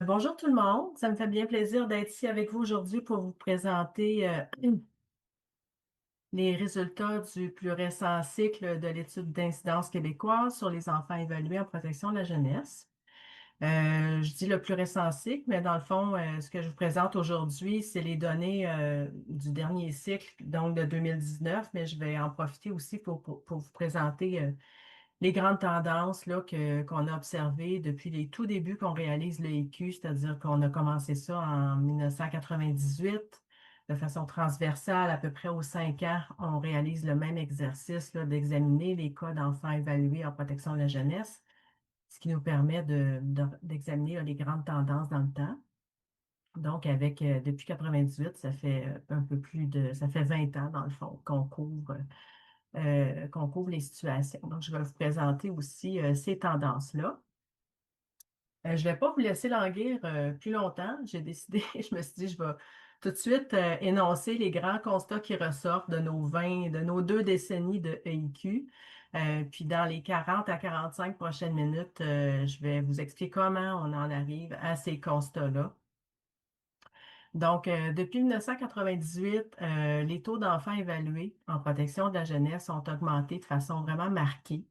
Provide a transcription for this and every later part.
Bonjour tout le monde, ça me fait bien plaisir d'être ici avec vous aujourd'hui pour vous présenter les résultats du plus récent cycle de l'étude d'incidence québécoise sur les enfants évalués en protection de la jeunesse. Je dis le plus récent cycle, mais dans le fond, ce que je vous présente aujourd'hui, c'est les données du dernier cycle, donc de 2019, mais je vais en profiter aussi pour vous présenter les grandes tendances là, qu'on a observées depuis les tout débuts qu'on réalise le EQ, c'est-à-dire qu'on a commencé ça en 1998 de façon transversale, à peu près aux 5 ans, on réalise le même exercice là, d'examiner les cas d'enfants évalués en protection de la jeunesse, ce qui nous permet d'examiner les grandes tendances dans le temps. Donc, depuis 98, ça fait un peu ça fait 20 ans, dans le fond, qu'on couvre les situations. Donc, je vais vous présenter aussi ces tendances-là. Je ne vais pas vous laisser languir plus longtemps. J'ai décidé, je me suis dit, je vais tout de suite énoncer les grands constats qui ressortent de nos 2 décennies de EIQ. Puis dans les 40 à 45 prochaines minutes, je vais vous expliquer comment on en arrive à ces constats-là. Donc, depuis 1998, les taux d'enfants évalués en protection de la jeunesse ont augmenté de façon vraiment marquée.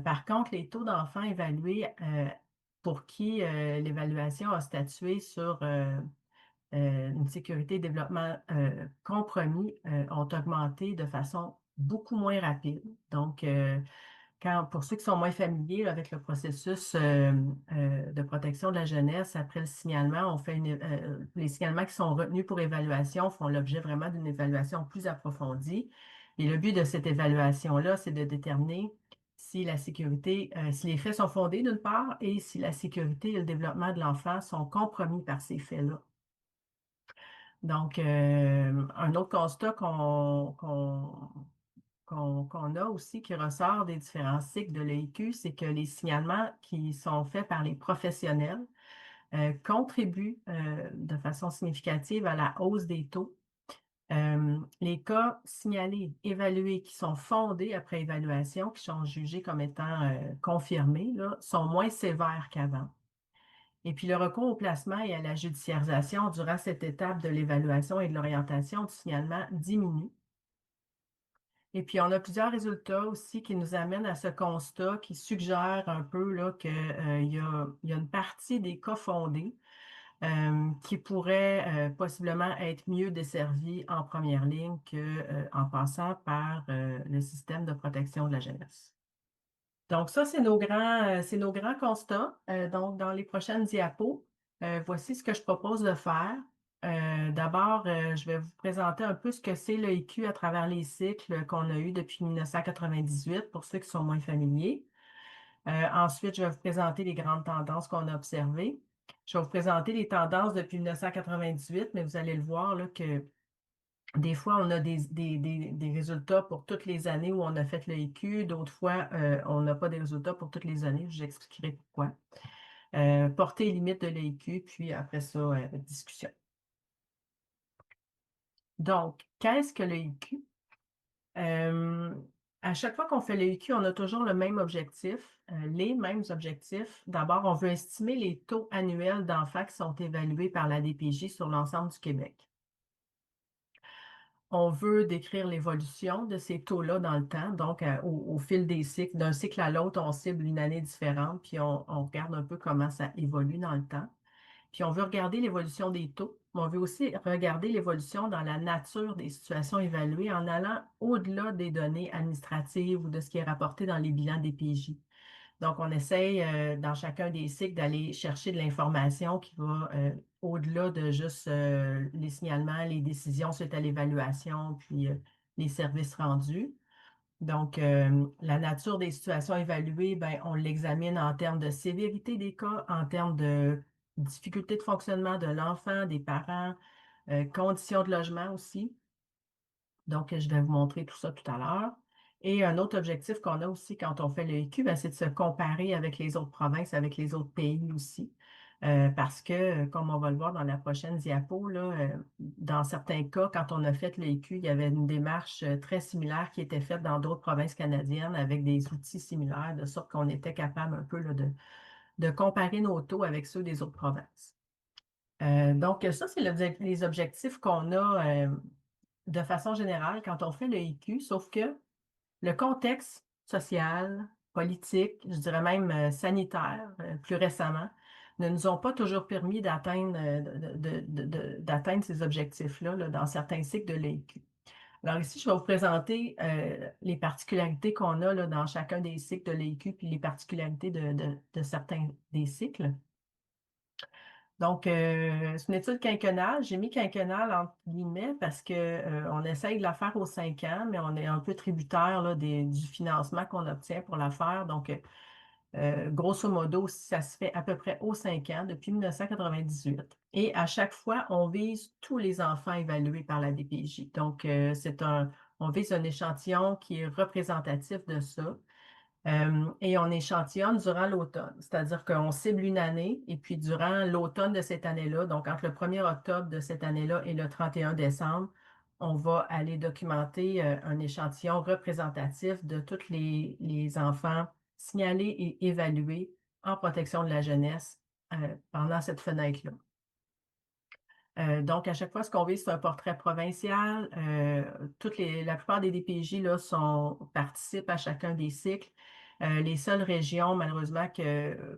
Par contre, les taux d'enfants évalués pour qui l'évaluation a statué sur une sécurité et développement compromis ont augmenté de façon beaucoup moins rapide. Donc, pour ceux qui sont moins familiers là, avec le processus de protection de la jeunesse, après le signalement, les signalements qui sont retenus pour évaluation font l'objet vraiment d'une évaluation plus approfondie. Et le but de cette évaluation-là, c'est de déterminer si la sécurité, si les faits sont fondés d'une part et si la sécurité et le développement de l'enfant sont compromis par ces faits-là. Donc, un autre constat qu'on a aussi qui ressort des différents cycles de l'EIQ, c'est que les signalements qui sont faits par les professionnels contribuent de façon significative à la hausse des taux. Les cas signalés, évalués, qui sont fondés après évaluation, qui sont jugés comme étant confirmés, là, sont moins sévères qu'avant. Et puis le recours au placement et à la judiciarisation durant cette étape de l'évaluation et de l'orientation du signalement diminue. Et puis, on a plusieurs résultats aussi qui nous amènent à ce constat qui suggère un peu là, il y a une partie des cas fondés qui pourraient possiblement être mieux desservis en première ligne en passant par le système de protection de la jeunesse. Donc, ça, c'est nos grands constats. Donc, dans les prochaines diapos, voici ce que je propose de faire. D'abord, je vais vous présenter un peu ce que c'est le l'EIQ à travers les cycles qu'on a eus depuis 1998 pour ceux qui sont moins familiers. Ensuite, je vais vous présenter les grandes tendances qu'on a observées. Je vais vous présenter les tendances depuis 1998, mais vous allez le voir là, que des fois, on a des résultats pour toutes les années où on a fait le l'EIQ. D'autres fois, on n'a pas des résultats pour toutes les années. Je vous expliquerai pourquoi. Portée et limite de l'EIQ, puis après ça, discussion. Donc, qu'est-ce que le l'EIQ? Euh, à chaque fois qu'on fait le l'EIQ, on a toujours le même objectif, les mêmes objectifs. D'abord, on veut estimer les taux annuels d'enfants qui sont évalués par la DPJ sur l'ensemble du Québec. On veut décrire l'évolution de ces taux-là dans le temps. Donc, au fil des cycles, d'un cycle à l'autre, on cible une année différente, puis on regarde un peu comment ça évolue dans le temps. Puis, on veut regarder l'évolution des taux, mais on veut aussi regarder l'évolution dans la nature des situations évaluées en allant au-delà des données administratives ou de ce qui est rapporté dans les bilans des PJ. Donc, on essaye dans chacun des cycles d'aller chercher de l'information qui va au-delà de juste les signalements, les décisions suite à l'évaluation, puis les services rendus. Donc, la nature des situations évaluées, ben, on l'examine en termes de sévérité des cas, en termes de difficulté de fonctionnement de l'enfant, des parents, conditions de logement aussi. Donc, je vais vous montrer tout ça tout à l'heure. Et un autre objectif qu'on a aussi quand on fait le EQ, ben, c'est de se comparer avec les autres provinces, avec les autres pays aussi. Parce que, comme on va le voir dans la prochaine diapo, là, dans certains cas, quand on a fait le EQ, il y avait une démarche très similaire qui était faite dans d'autres provinces canadiennes avec des outils similaires, de sorte qu'on était capable un peu là, de comparer nos taux avec ceux des autres provinces. Donc, ça, c'est les objectifs qu'on a de façon générale quand on fait le IQ, sauf que le contexte social, politique, je dirais même sanitaire, plus récemment, ne nous ont pas toujours permis d'atteindre d'atteindre ces objectifs-là là, dans certains cycles de l'IQ. Alors ici, je vais vous présenter les particularités qu'on a là, dans chacun des cycles de l'IQ, puis les particularités de certains des cycles. Donc, c'est une étude quinquennale. J'ai mis quinquennale entre guillemets parce que on essaye de la faire aux 5 ans, mais on est un peu tributaire là, du financement qu'on obtient pour la faire. Donc, grosso modo, ça se fait à peu près aux 5 ans depuis 1998. Et à chaque fois, on vise tous les enfants évalués par la DPJ. Donc, on vise un échantillon qui est représentatif de ça. Et on échantillonne durant l'automne, c'est-à-dire qu'on cible une année et puis durant l'automne de cette année-là, donc entre le 1er octobre de cette année-là et le 31 décembre, on va aller documenter un échantillon représentatif de tous les enfants signalés et évalués en protection de la jeunesse pendant cette fenêtre-là. Donc, à chaque fois, ce qu'on vise, c'est un portrait provincial. La plupart des DPJ là, participent à chacun des cycles. Les seules régions, malheureusement,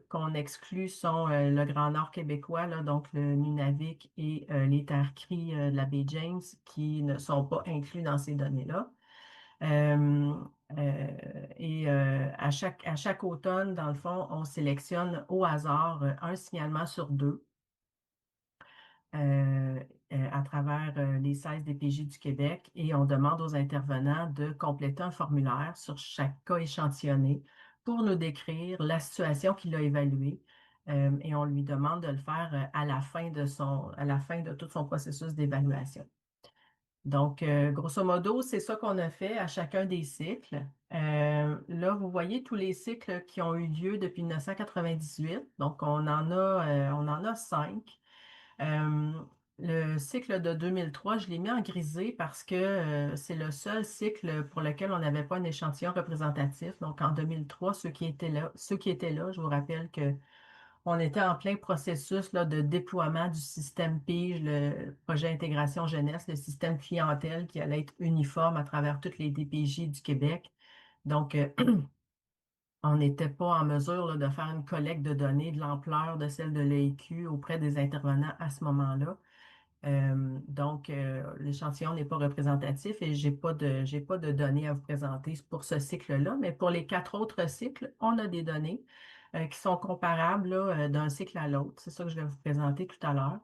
qu'on exclut sont le Grand Nord québécois, là, donc le Nunavik et les terres cries de la baie James, qui ne sont pas inclus dans ces données-là. Euh, à chaque automne, dans le fond, on sélectionne au hasard un signalement sur deux euh, à travers les 16 DPJ du Québec et on demande aux intervenants de compléter un formulaire sur chaque cas échantillonné pour nous décrire la situation qu'il a évaluée. Et on lui demande de le faire à la fin de tout son processus d'évaluation. Donc, grosso modo, c'est ça qu'on a fait à chacun des cycles. Là, vous voyez tous les cycles qui ont eu lieu depuis 1998. Donc, on en a 5. Euh, le cycle de 2003, je l'ai mis en grisé parce que c'est le seul cycle pour lequel on n'avait pas un échantillon représentatif. Donc, en 2003, ceux qui étaient là, je vous rappelle que on était en plein processus là, de déploiement du système PIGE, le projet Intégration Jeunesse, le système clientèle qui allait être uniforme à travers toutes les DPJ du Québec. Donc, on n'était pas en mesure là, de faire une collecte de données de l'ampleur de celle de l'EIQ auprès des intervenants à ce moment-là. Donc, l'échantillon n'est pas représentatif et j'ai pas de données à vous présenter pour ce cycle-là, mais pour les 4 autres cycles, on a des données qui sont comparables là, d'un cycle à l'autre. C'est ça que je vais vous présenter tout à l'heure.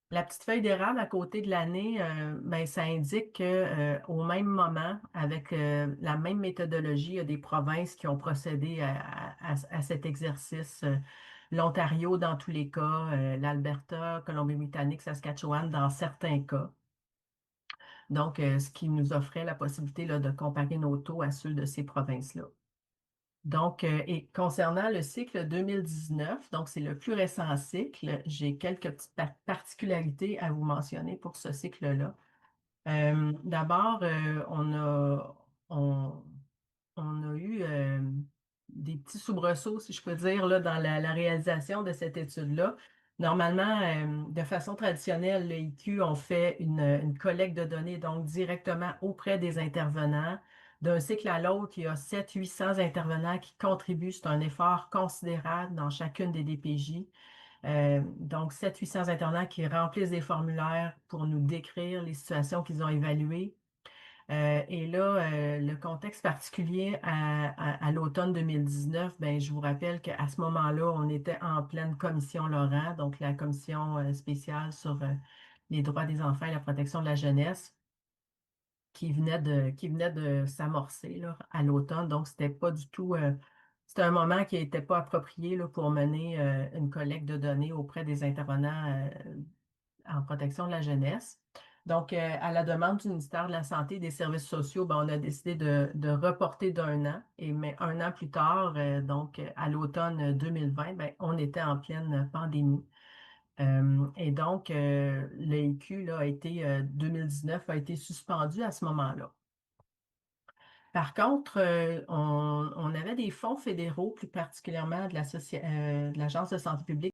La petite feuille d'érable à côté de l'année, ben, ça indique que, au même moment, avec la même méthodologie, il y a des provinces qui ont procédé à cet exercice. L'Ontario dans tous les cas, l'Alberta, Colombie-Britannique, Saskatchewan dans certains cas. Donc, ce qui nous offrait la possibilité là, de comparer nos taux à ceux de ces provinces-là. Donc, et concernant le cycle 2019, donc c'est le plus récent cycle, j'ai quelques petites particularités à vous mentionner pour ce cycle-là. D'abord, on, on a eu des petits soubresauts, si je peux dire, là, dans la réalisation de cette étude-là. Normalement, de façon traditionnelle, le IQ, on fait une collecte de données, donc directement auprès des intervenants. D'un cycle à l'autre, il y a 700-800 intervenants qui contribuent. C'est un effort considérable dans chacune des DPJ. Donc, 700-800 intervenants qui remplissent des formulaires pour nous décrire les situations qu'ils ont évaluées. Et là, le contexte particulier à l'automne 2019, ben, je vous rappelle qu'à ce moment-là, on était en pleine commission Laurent, donc la commission spéciale sur les droits des enfants et la protection de la jeunesse, qui venait de s'amorcer là, à l'automne. Donc, c'était pas du tout, c'était un moment qui n'était pas approprié là, pour mener une collecte de données auprès des intervenants en protection de la jeunesse. Donc, à la demande du ministère de la Santé et des Services sociaux, ben, on a décidé de reporter d'un an. Mais un an plus tard, donc à l'automne 2020, ben, on était en pleine pandémie. Et donc, l'EIQ là, 2019 a été suspendu à ce moment-là. Par contre, on avait des fonds fédéraux, plus particulièrement de l'Agence de santé publique